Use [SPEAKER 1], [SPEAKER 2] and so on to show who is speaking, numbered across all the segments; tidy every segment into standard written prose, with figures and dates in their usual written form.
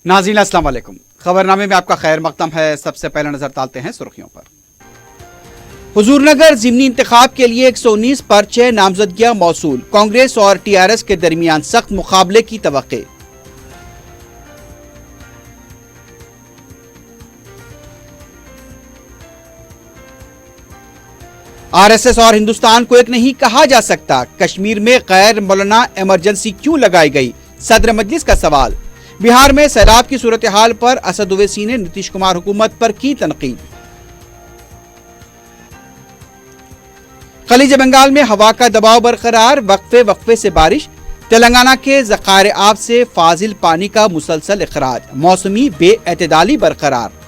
[SPEAKER 1] नाज़रीन अस्सलाम वालेकुम। खबरनामे में आपका खैर मकदम है। सबसे पहले नजर डालते हैं सुर्खियों पर। हुजूरनगर ज़िमनी इंतखाब के लिए 119 पर्चे नामजदगियां मौसूल। कांग्रेस और टीआरएस के दरमियान सख्त मुकाबले की तवक्के। आरएसएस और हिंदुस्तान को एक नहीं कहा जा सकता। कश्मीर में गैर मौलाना इमरजेंसी क्यों लगाई गई, सदर मजलिस का सवाल। बिहार में सैलाब की सूरत हाल पर असद ओवैसी ने नीतीश कुमार हुकूमत पर की तनकीद। खलीज बंगाल में हवा का दबाव बरकरार, वक्फे वक्फे से बारिश। तेलंगाना के ज़खायर आब से फाजिल पानी का मुसलसल इखराज, मौसमी बेएतदाली बरकरार।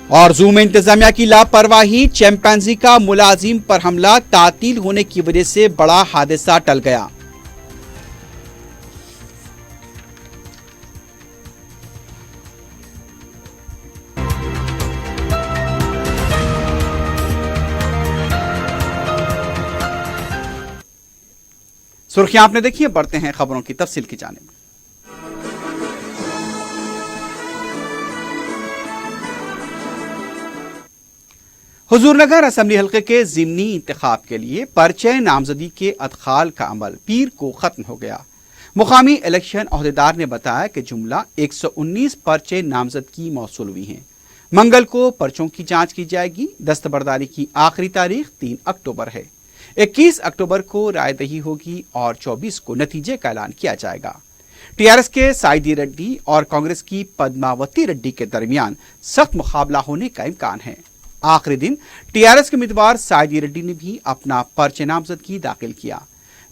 [SPEAKER 1] और जू में इंतजामिया की लापरवाही, चैंपियंजी का मुलाजिम पर हमला, तातील होने की वजह से बड़ा हादसा टल गया। सुर्खियां आपने देखी है, बढ़ते हैं खबरों की तफसील की जानिब। हुजूरनगर असेंबली हल्के के ज़िमनी इंतखाब के लिए पर्चे नामजदी के अदखाल का अमल पीर को खत्म हो गया। मुकामी इलेक्शन अहदेदार ने बताया कि जुमला 119 पर्चे नामजदगी मौसूल हुई हैं। मंगल को पर्चों की जांच की जाएगी। दस्तबरदारी की आखिरी तारीख 3 अक्टूबर है। 21 अक्टूबर को रायदही होगी और 24 को नतीजे का ऐलान किया जाएगा। टीआरएस के साइदी रेड्डी और कांग्रेस की पद्मावती रेड्डी के दरमियान सख्त मुकाबला होने का इम्कान है। आखिरी दिन टीआरएस के उम्मीदवार साइदी रेड्डी ने भी अपना पर्चे नामजदगी दाखिल किया।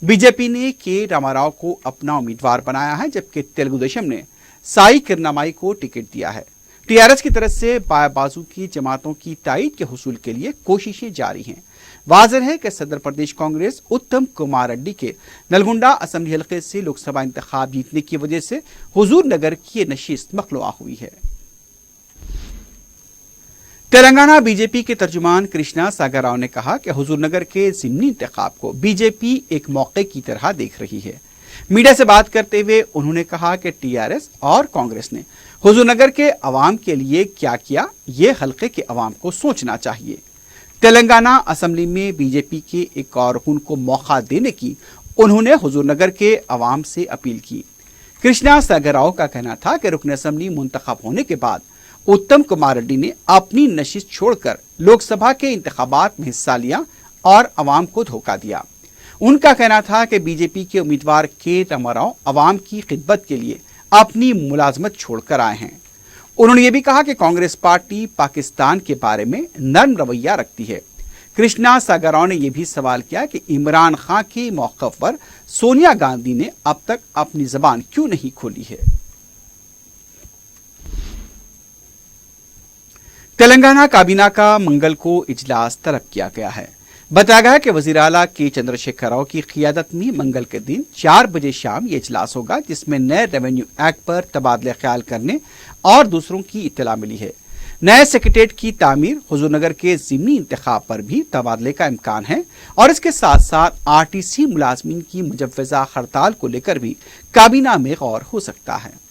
[SPEAKER 1] बीजेपी ने के रामाराव को अपना उम्मीदवार बनाया है, जबकि तेलुगुदेशम ने साई किरनामाई को टिकट दिया है। टीआरएस की तरफ से बाया बाजू की जमातों की ताईद के हुसूल के लिए कोशिशें जारी हैं। वाज़ेह है कि सदर प्रदेश कांग्रेस उत्तम कुमार रेड्डी के नलगुंडा असेंबली हल्के से लोकसभा इंतखाब जीतने की वजह से हुजूरनगर की नशिस्त मखलूआ हुई है। तेलंगाना बीजेपी के तर्जुमान कृष्णा सागर राव ने कहा कि हुजूरनगर के ज़िमनी इंतखाब को बीजेपी एक मौके की तरह देख रही है। मीडिया से बात करते हुए उन्होंने कहा कि टीआरएस और कांग्रेस ने हुजूरनगर के अवाम के लिए क्या किया, ये हल्के के अवाम को सोचना चाहिए। तेलंगाना असेंबली में बीजेपी के एक कारकुन को मौका देने की उन्होंने हुजूरनगर के अवाम से अपील की। कृष्णा सागर राव का कहना था कि रुकन असेंबली मुंतखब होने के बाद उत्तम कुमार रेड्डी ने अपनी नशिस्त छोड़कर लोकसभा के इंतखाबात में हिस्सा लिया और अवाम को धोखा दिया। उनका कहना था कि बीजेपी के उम्मीदवार के रामाराव अवाम की खिदमत के लिए अपनी मुलाजमत छोड़कर आए हैं। उन्होंने ये भी कहा कि कांग्रेस पार्टी पाकिस्तान के बारे में नर्म रवैया रखती है। कृष्णा सागर राव ने यह भी सवाल किया कि इमरान खान के मौक़िफ़ पर सोनिया गांधी ने अब तक अपनी जबान क्यों नहीं खोली है। तेलंगाना काबीना का मंगल को इजलास तलब किया गया है। बताया गया कि वजीर आला के चंद्रशेखर राव की क़ियादत में मंगल के दिन 4 बजे शाम ये इजलास होगा, जिसमें नए रेवेन्यू एक्ट पर तबादले ख्याल करने और दूसरों की इत्तला मिली है। नए सेक्रेटेरिएट की तामीर, हुजूरनगर के ज़िमनी इंतखाब पर भी तबादले का इम्कान है और इसके साथ साथ आरटीसी मुलाजमीन की मुजव्वज़ा हड़ताल को लेकर भी काबीना में गौर हो सकता है।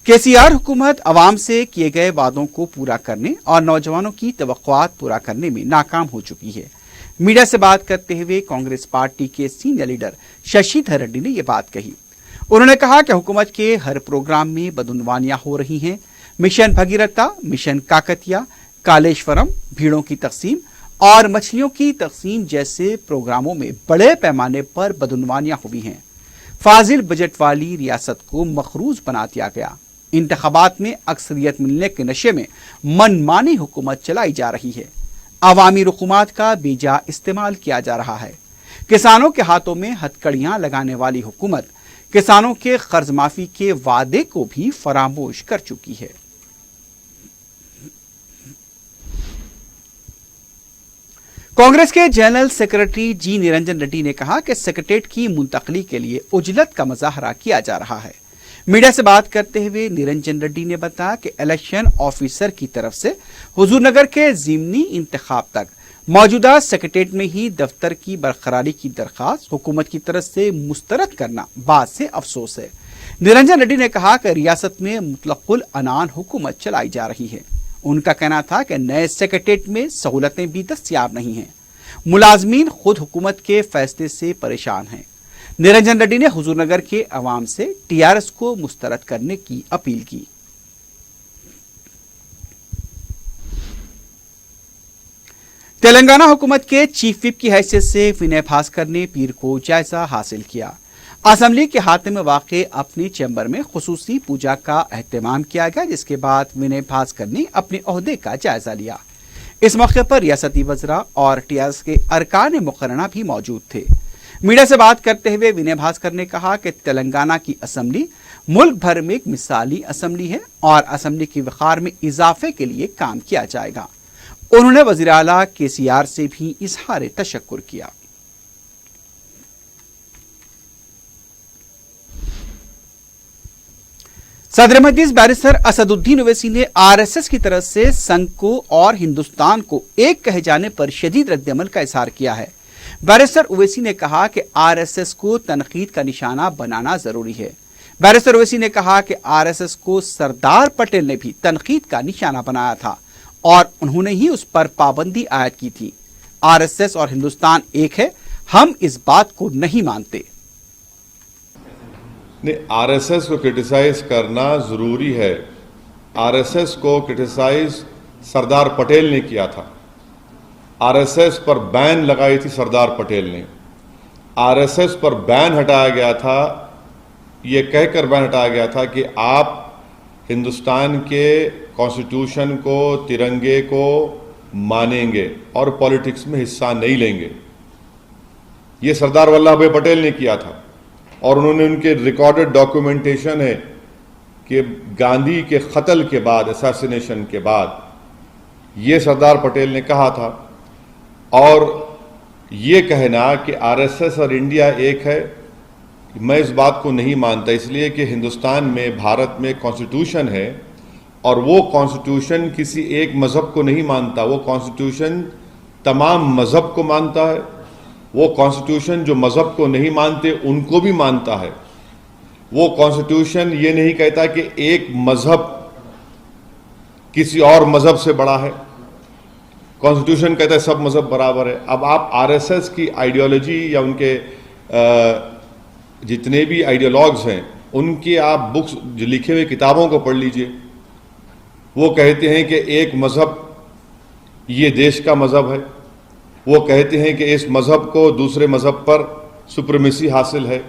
[SPEAKER 1] केसीआर हुकूमत अवाम से किए गए वादों को पूरा करने और नौजवानों की तवक्कुआत पूरा करने में नाकाम हो चुकी है। मीडिया से बात करते हुए कांग्रेस पार्टी के सीनियर लीडर शशिधर रेड्डी ने यह बात कही। उन्होंने कहा कि हुकूमत के हर प्रोग्राम में बदउनवानियां हो रही हैं। मिशन भगीरथा, मिशन काकतिया, कालेश्वरम, भीड़ों की तकसीम और मछलियों की तकसीम जैसे प्रोग्रामों में बड़े पैमाने पर बदउनवानियां हुई हैं। फाजिल बजट वाली रियासत को मखरूज बना दिया गया। इंतखाबात में अक्सरियत मिलने के नशे में मनमानी हुकूमत चलाई जा रही है। अवामी रकूमात का बेजा इस्तेमाल किया जा रहा है। किसानों के हाथों में हथकड़ियां लगाने वाली हुकूमत किसानों के कर्ज माफी के वादे को भी फरामोश कर चुकी है। कांग्रेस के जनरल सेक्रेटरी जी निरंजन रेड्डी ने कहा कि सेक्रेटेरिएट की मुंतकली के लिए उजलत का मुजाहरा किया जा रहा है। मीडिया से बात करते हुए निरंजन रेड्डी ने बताया कि इलेक्शन ऑफिसर की तरफ से हुजूरनगर के ज़िमनी इंतखाब तक मौजूदा सेक्रेटेरिएट में ही दफ्तर की बरकरारी की दरखास्त हुकूमत की तरफ से मुस्तरद करना बात से अफसोस है। निरंजन रेड्डी ने कहा कि रियासत में मुतलकुल अनान हुकूमत चलाई जा रही है। उनका कहना था कि नए सेक्रेटेरिएट में सहूलतें भी दस्तयाब नहीं हैं। मुलाजमीन खुद हुकूमत के फैसले से परेशान हैं। निरंजन रेड्डी ने हुजूरनगर के अवाम से टीआरएस को मुस्तरद करने की अपील की। तेलंगाना हुकूमत के चीफ विप की हैसियत से विनय भास्कर ने पीर को जायजा हासिल किया। असेंबली के हाथे में वाक़े अपने चैम्बर में खुसूसी पूजा का एहतमाम किया गया, जिसके बाद विनय भास्कर ने अपने ओहदे का जायजा लिया। इस मौके पर रियासती वज़रा और टीआरएस के अरकान मुकर्रना भी मौजूद थे। मीडिया से बात करते हुए विनय भास्कर ने कहा कि तेलंगाना की असेंबली मुल्क भर में एक मिसाली असेंबली है और असेंबली की वक़ार में इजाफे के लिए काम किया जाएगा। उन्होंने वज़ीर आला केसीआर से भी इजहार तशक्कुर किया। सदर मजलिस बैरिस्टर असदुद्दीन ओवैसी ने आरएसएस की तरफ से संघ को और हिंदुस्तान को एक कहे जाने पर शदीद रद्दअमल का इजहार किया है। बैरिस्टर ओवैसी ने कहा कि आरएसएस को तनकीद का निशाना बनाना जरूरी है। बैरिस्टर ओवैसी ने कहा कि आरएसएस को सरदार पटेल ने भी तनकीद का निशाना बनाया था और उन्होंने ही उस पर पाबंदी आयद की थी। आरएसएस और हिंदुस्तान एक है, हम इस बात को नहीं मानते।
[SPEAKER 2] नहीं, आरएसएस को क्रिटिसाइज करना जरूरी है। आरएसएस को क्रिटिसाइज सरदार पटेल ने किया था। आरएसएस पर बैन लगाई थी सरदार पटेल ने। आरएसएस पर बैन हटाया गया था, ये कहकर बैन हटाया गया था कि आप हिंदुस्तान के कॉन्स्टिट्यूशन को, तिरंगे को मानेंगे और पॉलिटिक्स में हिस्सा नहीं लेंगे। ये सरदार वल्लभ भाई पटेल ने किया था और उन्होंने, उनके रिकॉर्डेड डॉक्यूमेंटेशन है कि गांधी के कत्ल के बाद, असैसिनेशन के बाद, ये सरदार पटेल ने कहा था। और ये कहना कि आरएसएस और इंडिया एक है, मैं इस बात को नहीं मानता, इसलिए कि हिंदुस्तान में, भारत में कॉन्स्टिट्यूशन है और वो कॉन्स्टिट्यूशन किसी एक मजहब को नहीं मानता, वो कॉन्स्टिट्यूशन तमाम मजहब को मानता है। वो कॉन्स्टिट्यूशन जो मजहब को नहीं मानते उनको भी मानता है। वो कॉन्स्टिट्यूशन ये नहीं कहता कि एक मजहब किसी और मजहब से बड़ा है। कॉन्स्टिट्यूशन कहता है सब मजहब बराबर है। अब आप आरएसएस की आइडियोलॉजी या उनके जितने भी आइडियोलॉग्स हैं उनके आप बुक्स जो लिखे हुए किताबों को पढ़ लीजिए। वो कहते हैं कि एक मजहब ये देश का मजहब है। वो कहते हैं कि इस मजहब को दूसरे मजहब पर सुप्रीमेसी हासिल है।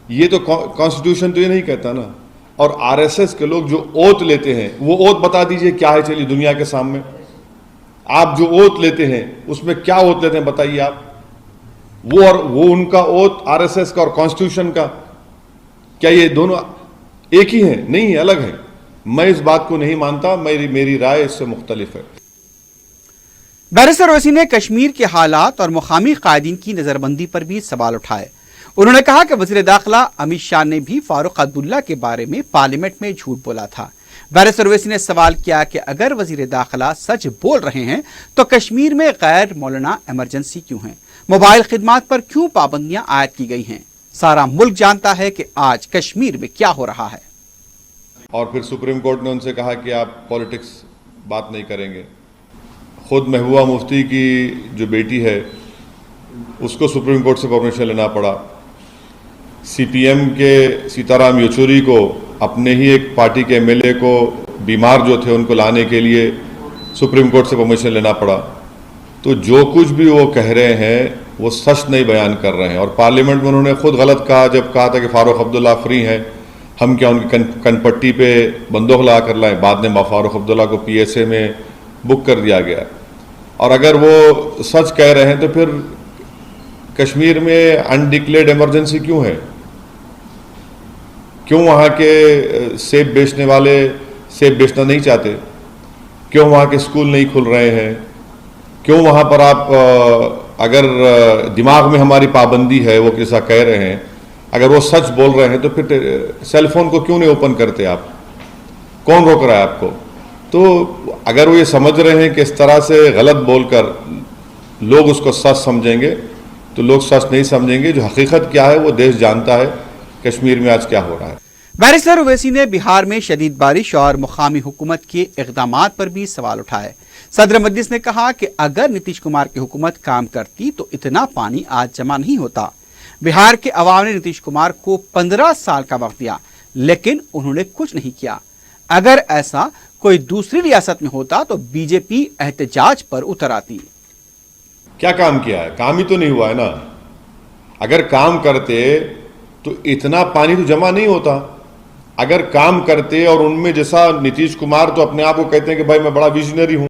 [SPEAKER 2] ये तो कॉन्स्टिट्यूशन तो ये नहीं कहता ना। और आरएसएस के लोग जो ओथ लेते हैं, वो ओथ बता दीजिए क्या है, चलिए दुनिया के सामने आप जो ओथ लेते हैं उसमें क्या ओथ लेते हैं बताइए आप। वो और वो उनका ओथ आरएसएस का और कॉन्स्टिट्यूशन का, क्या ये दोनों एक ही हैं? नहीं है, अलग है। मैं इस बात को नहीं मानता, मेरी राय इससे मुख्तलिफ है।
[SPEAKER 1] बैरिस्टर ओवैसी ने कश्मीर के हालात और मुकामी कायदीन की नजरबंदी पर भी सवाल उठाए। उन्होंने कहा कि वज़ीर दाखिला अमित शाह ने भी फारूक अब्दुल्ला के बारे में पार्लियामेंट में झूठ बोला था। बैरिस्टर ओवैसी ने सवाल किया कि अगर वज़ीर दाखिला सच बोल रहे हैं तो कश्मीर में गैर मौलाना इमरजेंसी क्यों है, मोबाइल खिदमात पर क्यों पाबंदियां आयद की गई हैं। सारा मुल्क जानता है कि आज कश्मीर में क्या हो रहा है।
[SPEAKER 2] और फिर सुप्रीम कोर्ट ने उनसे कहा कि आप पॉलिटिक्स बात नहीं करेंगे। खुद महबूबा मुफ्ती की जो बेटी है उसको सुप्रीम कोर्ट से परमिशन लेना पड़ा। सीपीएम के सीताराम येचुरी को, अपने ही एक पार्टी के एमएलए को, बीमार जो थे उनको लाने के लिए सुप्रीम कोर्ट से परमिशन लेना पड़ा। तो जो कुछ भी वो कह रहे हैं वो सच नहीं बयान कर रहे हैं। और पार्लियामेंट में उन्होंने खुद गलत कहा जब कहा था कि फारूक अब्दुल्ला फ्री हैं, हम क्या उनकी कनपट्टी पे बंदूक लगा कर लाएं। बाद में फारूक अब्दुल्ला को पीएसए में बुक कर दिया गया। और अगर वो सच कह रहे हैं तो फिर कश्मीर में अनडिक्लेयर्ड इमरजेंसी क्यों है? क्यों वहाँ के सेब बेचने वाले सेब बेचना नहीं चाहते? क्यों वहाँ के स्कूल नहीं खुल रहे हैं? क्यों वहाँ पर आप अगर दिमाग में हमारी पाबंदी है, वो कैसा कह रहे हैं, अगर वो सच बोल रहे हैं तो फिर सेलफोन को क्यों नहीं ओपन करते आप? कौन रोक रहा है आपको? तो अगर वो ये समझ रहे हैं कि इस तरह से गलत बोलकर लोग उसको सच समझेंगे, तो लोग सच नहीं समझेंगे। जो हकीकत क्या है वो देश जानता है, कश्मीर में आज क्या हो रहा है।
[SPEAKER 1] बैरिस्टर ओवैसी ने बिहार में शदीद बारिश और मुकामी हुकूमत के इक़दामात पर भी सवाल उठाए। सदर मजलिस ने कहा कि अगर नीतीश कुमार की हुकूमत काम करती तो इतना पानी आज जमा नहीं होता। बिहार के अवाम ने नीतीश कुमार को 15 साल का वक्त दिया, लेकिन उन्होंने कुछ नहीं किया। अगर ऐसा कोई दूसरी रियासत में होता तो बीजेपी एहतजाज पर उतर आती।
[SPEAKER 2] क्या काम किया है? काम ही तो नहीं हुआ है ना। अगर काम करते तो इतना पानी तो जमा नहीं होता। अगर काम करते, और उनमें जैसा नीतीश कुमार तो अपने आप को कहते हैं कि भाई मैं बड़ा विजनरी हूं,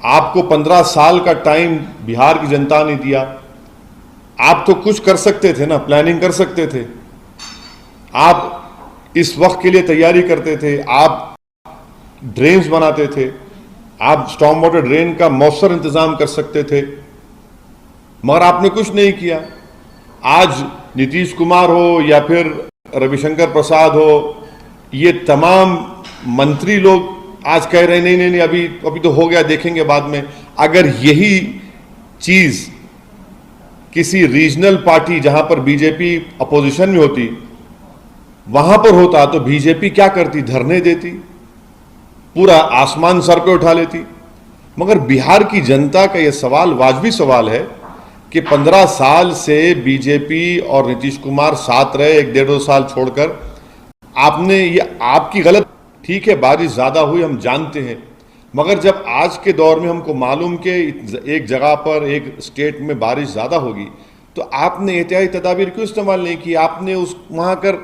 [SPEAKER 2] आपको 15 साल का टाइम बिहार की जनता ने दिया। आप तो कुछ कर सकते थे ना, प्लानिंग कर सकते थे। आप इस वक्त के लिए तैयारी करते थे, आप ड्रेन्स बनाते थे, आप स्टॉर्म वाटर ड्रेन का मौसर इंतजाम कर सकते थे, मगर आपने कुछ नहीं किया। आज नीतीश कुमार हो या फिर रविशंकर प्रसाद हो, ये तमाम मंत्री लोग आज कह रहे हैं नहीं, अभी तो हो गया, देखेंगे बाद में। अगर यही चीज किसी रीजनल पार्टी जहां पर बीजेपी अपोजिशन में होती, वहां पर होता तो बीजेपी क्या करती? धरने देती, पूरा आसमान सर पे उठा लेती। मगर बिहार की जनता का यह सवाल वाजबी सवाल है कि 15 साल से बीजेपी और नीतीश कुमार साथ रहे, 1-1.5 साल छोड़कर। आपने ये आपकी गलत, ठीक है बारिश ज्यादा हुई हम जानते हैं, मगर जब आज के दौर में हमको मालूम कि एक जगह पर एक स्टेट में बारिश ज्यादा होगी, तो आपने एहतियाती तदाबीर क्यों इस्तेमाल नहीं की? आपने उस वहां कर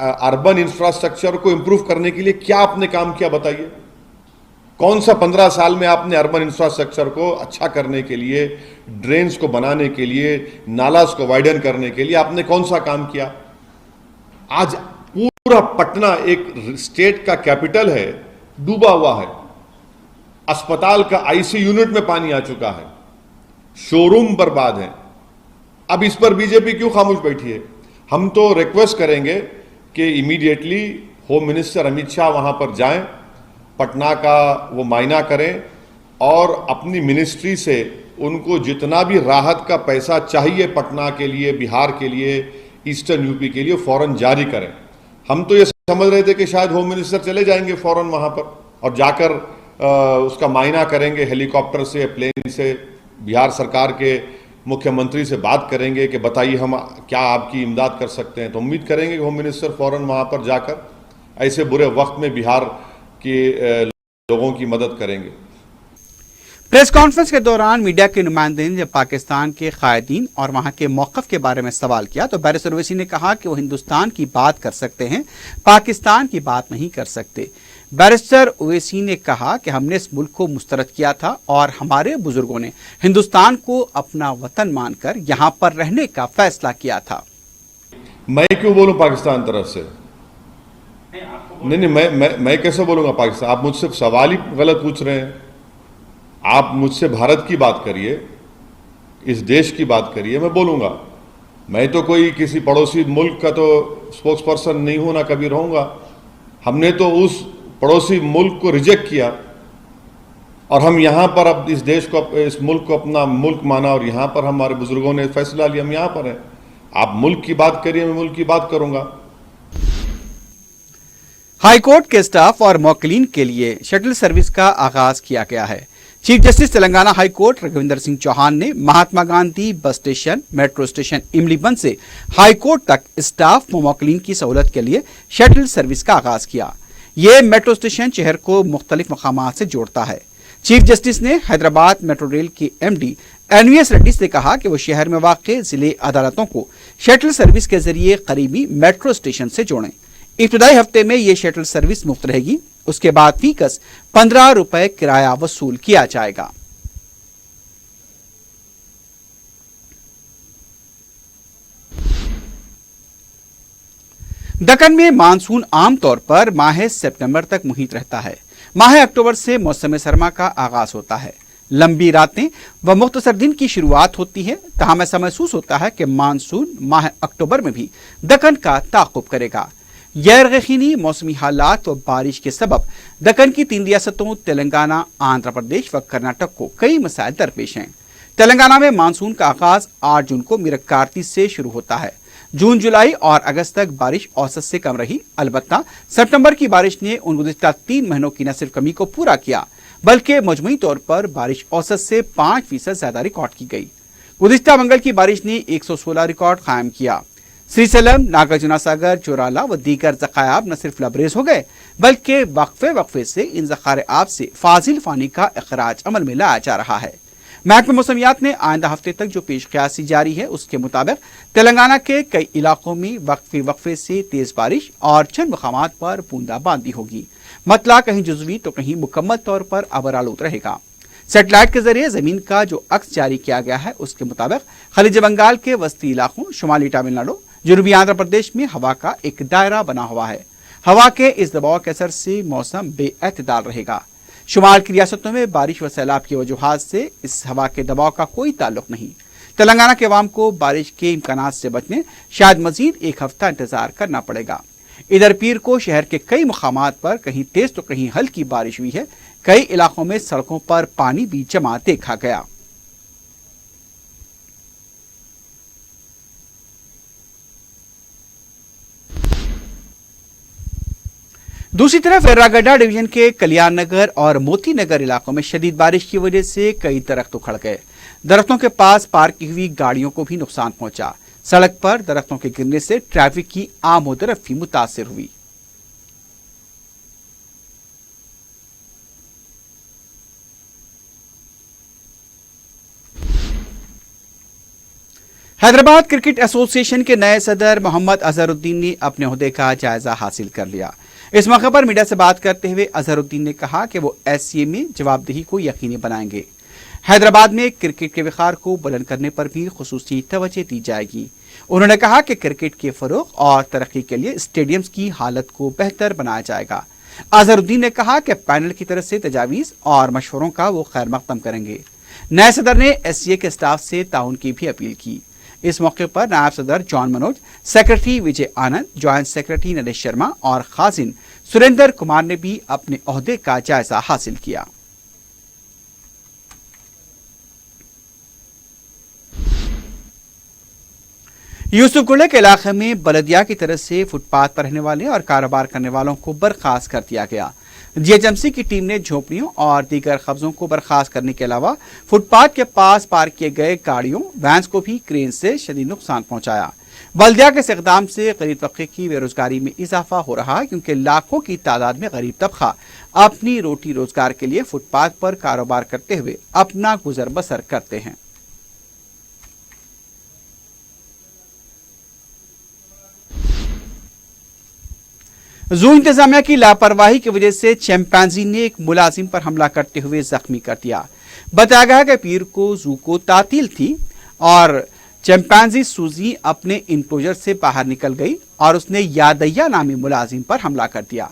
[SPEAKER 2] अर्बन इंफ्रास्ट्रक्चर को इंप्रूव करने के लिए क्या आपने काम किया बताइए? कौन सा 15 साल में आपने अर्बन इंफ्रास्ट्रक्चर को अच्छा करने के लिए, ड्रेन्स को बनाने के लिए, नालास को वाइडन करने के लिए आपने कौन सा काम किया? आज पूरा पटना एक स्टेट का कैपिटल है, डूबा हुआ है। अस्पताल का आईसीयू यूनिट में पानी आ चुका है, शोरूम बर्बाद है। अब इस पर बीजेपी क्यों खामोश बैठी है? हम तो रिक्वेस्ट करेंगे कि immediately home minister Amit Shah वहां पर जाएं, पटना का वो मायना करें और अपनी मिनिस्ट्री से उनको जितना भी राहत का पैसा चाहिए पटना के लिए, बिहार के लिए, ईस्टर्न यूपी के लिए, फौरन जारी करें। हम तो ये समझ रहे थे कि शायद होम मिनिस्टर चले जाएंगे फौरन वहां पर और जाकर उसका मायना करेंगे, हेलीकॉप्टर से, प्लेन से, बिहार सरकार के मुख्यमंत्री से बात करेंगे कि बताइए हम क्या आपकी इमदाद कर सकते हैं। तो उम्मीद करेंगे कि होम मिनिस्टर फौरन वहां पर जाकर ऐसे बुरे वक्त में बिहार के लोगों की मदद करेंगे।
[SPEAKER 1] प्रेस कॉन्फ्रेंस के दौरान मीडिया के नुमाइंदे ने जब पाकिस्तान के कायदीन और वहां के मौक़िफ़ के बारे में सवाल किया तो बैरिस्टर ओवैसी ने कहा कि वो हिंदुस्तान की बात कर सकते हैं, पाकिस्तान की बात नहीं कर सकते। बैरिस्टर ओवैसी ने कहा कि हमने इस मुल्क को मुस्तरद किया था और हमारे बुजुर्गों ने हिंदुस्तान को अपना वतन मानकर यहां पर रहने का फैसला किया था।
[SPEAKER 2] मैं क्यों बोलूं पाकिस्तान तरफ से? नहीं, मैं कैसे बोलूंगा पाकिस्तान? आप मुझसे सवाल ही गलत पूछ रहे हैं। आप मुझसे भारत की बात करिए, इस देश की बात करिए, मैं बोलूंगा। मैं तो कोई किसी पड़ोसी मुल्क का तो स्पोक्स पर्सन नहीं हूं, ना कभी रहूंगा। हमने तो उस पड़ोसी मुल्क को रिजेक्ट किया और हम यहां पर अब इस देश को, इस मुल्क को अपना मुल्क माना और यहां पर हमारे बुजुर्गों ने फैसला लिया, हम यहां पर हैं। आप मुल्क की बात करिए, मैं मुल्क की बात करूंगा।
[SPEAKER 1] हाईकोर्ट के स्टाफ और मौक्किलीन के लिए शटल सर्विस का आगाज किया गया है। Chief justice Telangana high court Raghuvinder Singh Chauhan ने Mahatma Gandhi bus station, metro station इमलीबंद से हाई कोर्ट तक स्टाफ व मौक्किलीन की सहूलत के लिए शटल सर्विस का आगाज किया। ये मेट्रो स्टेशन शहर को मुख्तलिफ मकामात से जोड़ता है। चीफ जस्टिस ने हैदराबाद मेट्रो रेल के MD NVS रेड्डी से कहा कि वो शहर में वाक़ जिले अदालतों को शटल सर्विस के जरिए करीबी मेट्रो स्टेशन से जोड़ें। इब्तदाई हफ्ते में ये शटल सर्विस मुफ्त रहेगी, उसके बाद फीकस 15 रुपए किराया वसूल किया जाएगा। दक्कन में मानसून आमतौर पर माह सितंबर तक मुहित रहता है। माह अक्टूबर से मौसम सरमा का आगाज होता है। लंबी रातें व मुख्तसर दिन की शुरुआत होती है। तहम ऐसा महसूस होता है कि मानसून माह अक्टूबर में भी दक्कन का ताक़ुब करेगा। गैर-यकीनी मौसमी हालात व बारिश के सबब दक्कन की 3 रियासतों तेलंगाना, आंध्र प्रदेश व कर्नाटक को कई मसाइल दरपेश हैं। तेलंगाना में मानसून का आगाज 8 जून को मिरक्कारती से शुरू होता है। जून, जुलाई और अगस्त तक बारिश औसत से कम रही। अलबत्ता सितंबर की बारिश ने उन गुज़िश्ता 3 महीनों की न सिर्फ कमी को पूरा किया, बल्कि मजमूई तौर पर बारिश औसत से 5% ज्यादा रिकॉर्ड की गई। गुज़िश्ता मंगल की बारिश ने 116 रिकॉर्ड कायम किया। श्रीसैलम, नागार्जुना सागर, चोराला व दीगर ज़खायर न सिर्फ लबरेज हो गए, बल्कि वक्फे से इन ज़खायर आब से फाजिल पानी का अखराज अमल में लाया जा रहा है। महकमा मौसमियात ने आइंदा हफ्ते तक जो पेशकयासी जारी है उसके मुताबिक तेलंगाना के कई इलाकों में वक्फे से तेज बारिश और चंद मकामात पर बूंदाबांदी होगी। मतला कहीं जुज़वी तो कहीं मुकम्मल तौर पर अबरालूद रहेगा। सैटेलाइट के जरिए जमीन का जो अक्स जारी किया गया है उसके मुताबिक खलीज बंगाल के वस्ती इलाकों, शुमाली तमिलनाडु, जनूबी आंध्र प्रदेश में हवा का एक दायरा बना हुआ है। हवा के इस दबाव के असर से मौसम बेअतदाल रहेगा। शुमाल की रियासतों में बारिश व सैलाब की वजूहात से इस हवा के दबाव का कोई ताल्लुक नहीं। तेलंगाना के अवाम को बारिश के इम्कानात से बचने शायद मजीद 1 हफ्ता इंतजार करना पड़ेगा। इधर पीर को शहर के कई मुकामात पर कहीं तेज तो कहीं हल्की बारिश हुई है। कई इलाकों में सड़कों पर पानी भी जमा देखा गया। दूसरी तरफ एर्रागड्डा डिवीजन के कल्याण नगर और मोती नगर इलाकों में शदीद बारिश की वजह से कई दरख्त उखड़ गए। दरख्तों के पास पार्क की हुई गाड़ियों को भी नुकसान पहुंचा। सड़क पर दरख्तों के गिरने से ट्रैफिक की आमोदरफ्ती मुतासिर हुई। हैदराबाद क्रिकेट एसोसिएशन के नए सदर मोहम्मद अजहरुद्दीन ने अपने ओहदे का जायजा हासिल कर लिया। इस मौके पर मीडिया से बात करते हुए अजहरुद्दीन ने कहा कि वो एससीए में जवाबदेही को यकीनी बनाएंगे। हैदराबाद में क्रिकेट के विकार को बुलंद करने पर भी खुसूसी तवज्जो दी जाएगी। उन्होंने कहा कि क्रिकेट के फरोग और तरक्की के लिए स्टेडियम्स की हालत को बेहतर बनाया जाएगा। अजहरुद्दीन ने कहा कि पैनल की तरफ से तजावीज और मशवरों का वो खैर मकदम करेंगे। नए सदर ने एससीए के स्टाफ से ताउन की भी अपील की। इस मौके पर नायब सदर John Manoj, secretary Vijay Anand, joint secretary Naresh Sharma और खाजिन सुरेंद्र कुमार ने भी अपने ओहदे का जायजा हासिल किया। यूसुफगुड़े के इलाके में बलदिया की तरफ से फुटपाथ पर रहने वाले और कारोबार करने वालों को बर्खास्त कर दिया गया। जीएचएमसी की टीम ने झोपड़ियों और दीगर कब्जों को बर्खास्त करने के अलावा फुटपाथ के पास पार्क किए गए गाड़ियों, वैन्स को भी क्रेन से शदीद नुकसान पहुंचाया। बल्दिया के इस इक़दाम से गरीब तबके की बेरोजगारी में इजाफा हो रहा है, क्योंकि लाखों की तादाद में गरीब तबका अपनी रोटी रोजगार के लिए फुटपाथ पर कारोबार करते हुए अपना गुजर बसर करते हैं। जू इंतजामिया की लापरवाही की वजह से चैंपांजी ने एक मुलाजिम पर हमला करते हुए जख्मी कर दिया। बताया गया कि पीर को जू को तातील थी और चैंपांजी सूजी अपने इंक्लोजर से बाहर निकल गई और उसने यादैया नामी मुलाजिम पर हमला कर दिया।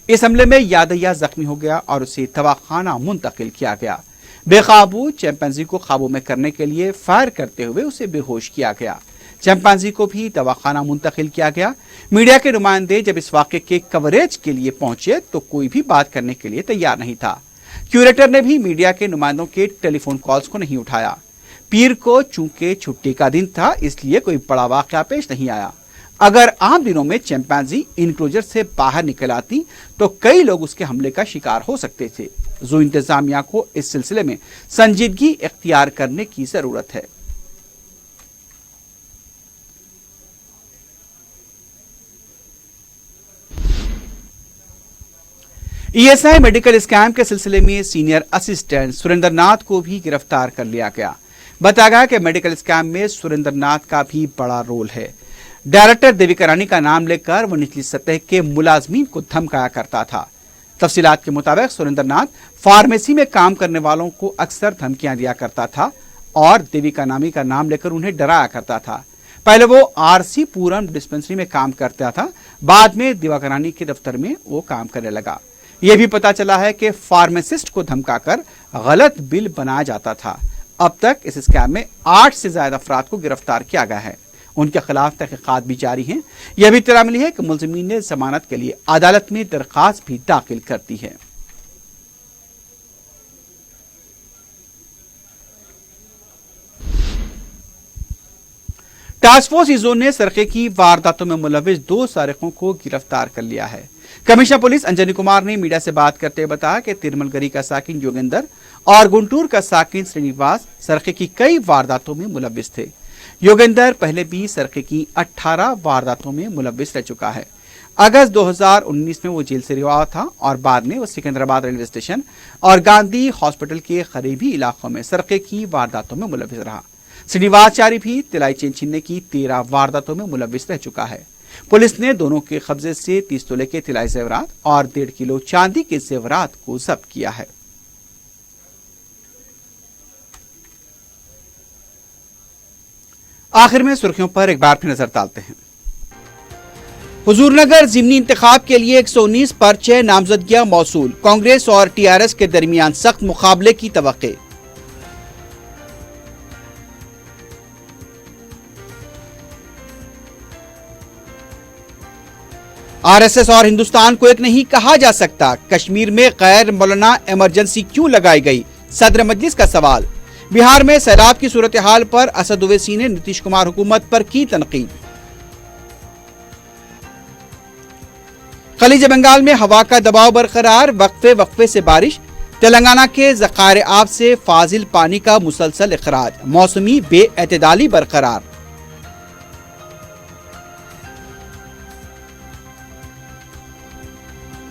[SPEAKER 1] इस हमले में यादैया जख्मी हो गया और उसे दवाखाना मुंतकिल किया गया। बेकाबू चैंपांजी को काबू में करने के लिए फायर करते हुए उसे बेहोश किया गया। चैंपांजी को भी दवाखाना मुंतकिल किया गया। मीडिया के नुमाइंदे जब इस वाक़े के कवरेज के लिए पहुंचे तो कोई भी बात करने के लिए तैयार नहीं था। क्यूरेटर ने भी मीडिया के नुमाइंदों के टेलीफोन कॉल्स को नहीं उठाया। पीर को चूंकि छुट्टी का दिन था, इसलिए कोई बड़ा वाक़या पेश नहीं आया। अगर आम दिनों में चैंपांजी इनक्लोजर से बाहर निकल आती तो कई लोग उसके हमले का शिकार हो सकते थे। जू इंतजामिया को इस सिलसिले में संजीदगी इख्तियार करने की जरूरत है। ईएसआई मेडिकल स्कैम के सिलसिले में सीनियर असिस्टेंट सुरेंद्र नाथ को भी गिरफ्तार कर लिया गया। बताया गया कि मेडिकल स्कैम में सुरेंद्र नाथ का भी बड़ा रोल है। डायरेक्टर देविका रानी का नाम लेकर वो निचली सतह के मुलाजमीन को धमकाया करता था। तफसीलात के मुताबिक सुरेंद्र नाथ फार्मेसी में काम करने वालों को अक्सर धमकियां दिया करता था और देविका नामी का नाम लेकर उन्हें डराया करता था। पहले वो आरसी पूरम डिस्पेंसरी में काम करता था, बाद में देविका रानी के दफ्तर में वो काम करने लगा। यह भी पता चला है कि फार्मासिस्ट को धमकाकर गलत बिल बनाया जाता था। अब तक इस स्कैम में 8 से ज्यादा अफराद को गिरफ्तार किया गया है। उनके खिलाफ तहकीकात भी जारी हैं। यह भी इत्तला मिली है कि मुलजिमीन ने जमानत के लिए अदालत में दरख्वास्त भी दाखिल कर दी है। टास्क फोर्स जोन ने सरके की वारदातों में मुलविस 2 सारिकों को गिरफ्तार कर लिया है। कमिश्नर पुलिस अंजनी कुमार ने मीडिया से बात करते हुए बताया कि तिरमलगरी का साकिन योगेंद्र और गुंटूर का साकिन श्रीनिवास सरके की कई वारदातों में मुलविस थे। योगेंद्र पहले भी सरके की 18 वारदातों में मुलविस रह चुका है। अगस्त 2019 में वो जेल से रिहा था और बाद में वो सिकंदराबाद रेलवे स्टेशन और गांधी हॉस्पिटल के करीबी इलाकों में सरके की वारदातों में मुलविस रहा। श्रीनिवास चारी भी तिलाई चेन छीनने की 13 वारदातों में मुलविस रह चुका है। पुलिस ने दोनों के कब्जे से 30 तोले के तिलाई जेवरात और 1.5 किलो चांदी के जेवरात को जब्त किया है। आखिर में सुर्खियों पर एक बार फिर नजर डालते हैं। हुजूरनगर जिमनी इंतखाब के लिए 119 पर्चे नामजदगियां मौसूल। कांग्रेस और टीआरएस के दरमियान सख्त मुकाबले की तवक्के। आरएसएस और हिंदुस्तान को एक नहीं कहा जा सकता। कश्मीर में गैर मौलाना इमरजेंसी क्यों लगाई गई, सदर मजलिस का सवाल। बिहार में सैलाब की सूरत हाल पर असद ओवैसी ने नीतीश कुमार हुकूमत पर की तनकीद। खलीज बंगाल में हवा का दबाव बरकरार, वक्फे वक्फे से बारिश। तेलंगाना के ज़खायर आब से फाजिल पानी का मुसलसल इखराज, मौसमी बेएतदाली बरकरार।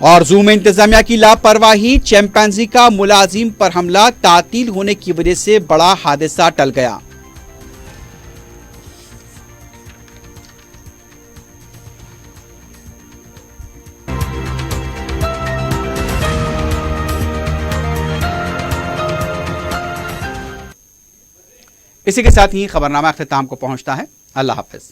[SPEAKER 1] और जू में इंतजामिया की लापरवाही, चैंपियंजी का मुलाजिम पर हमला, तातील होने की वजह से बड़ा हादसा टल गया। इसी के साथ ही खबरनामा अख्ताम को पहुंचता है। अल्लाह हाफिज।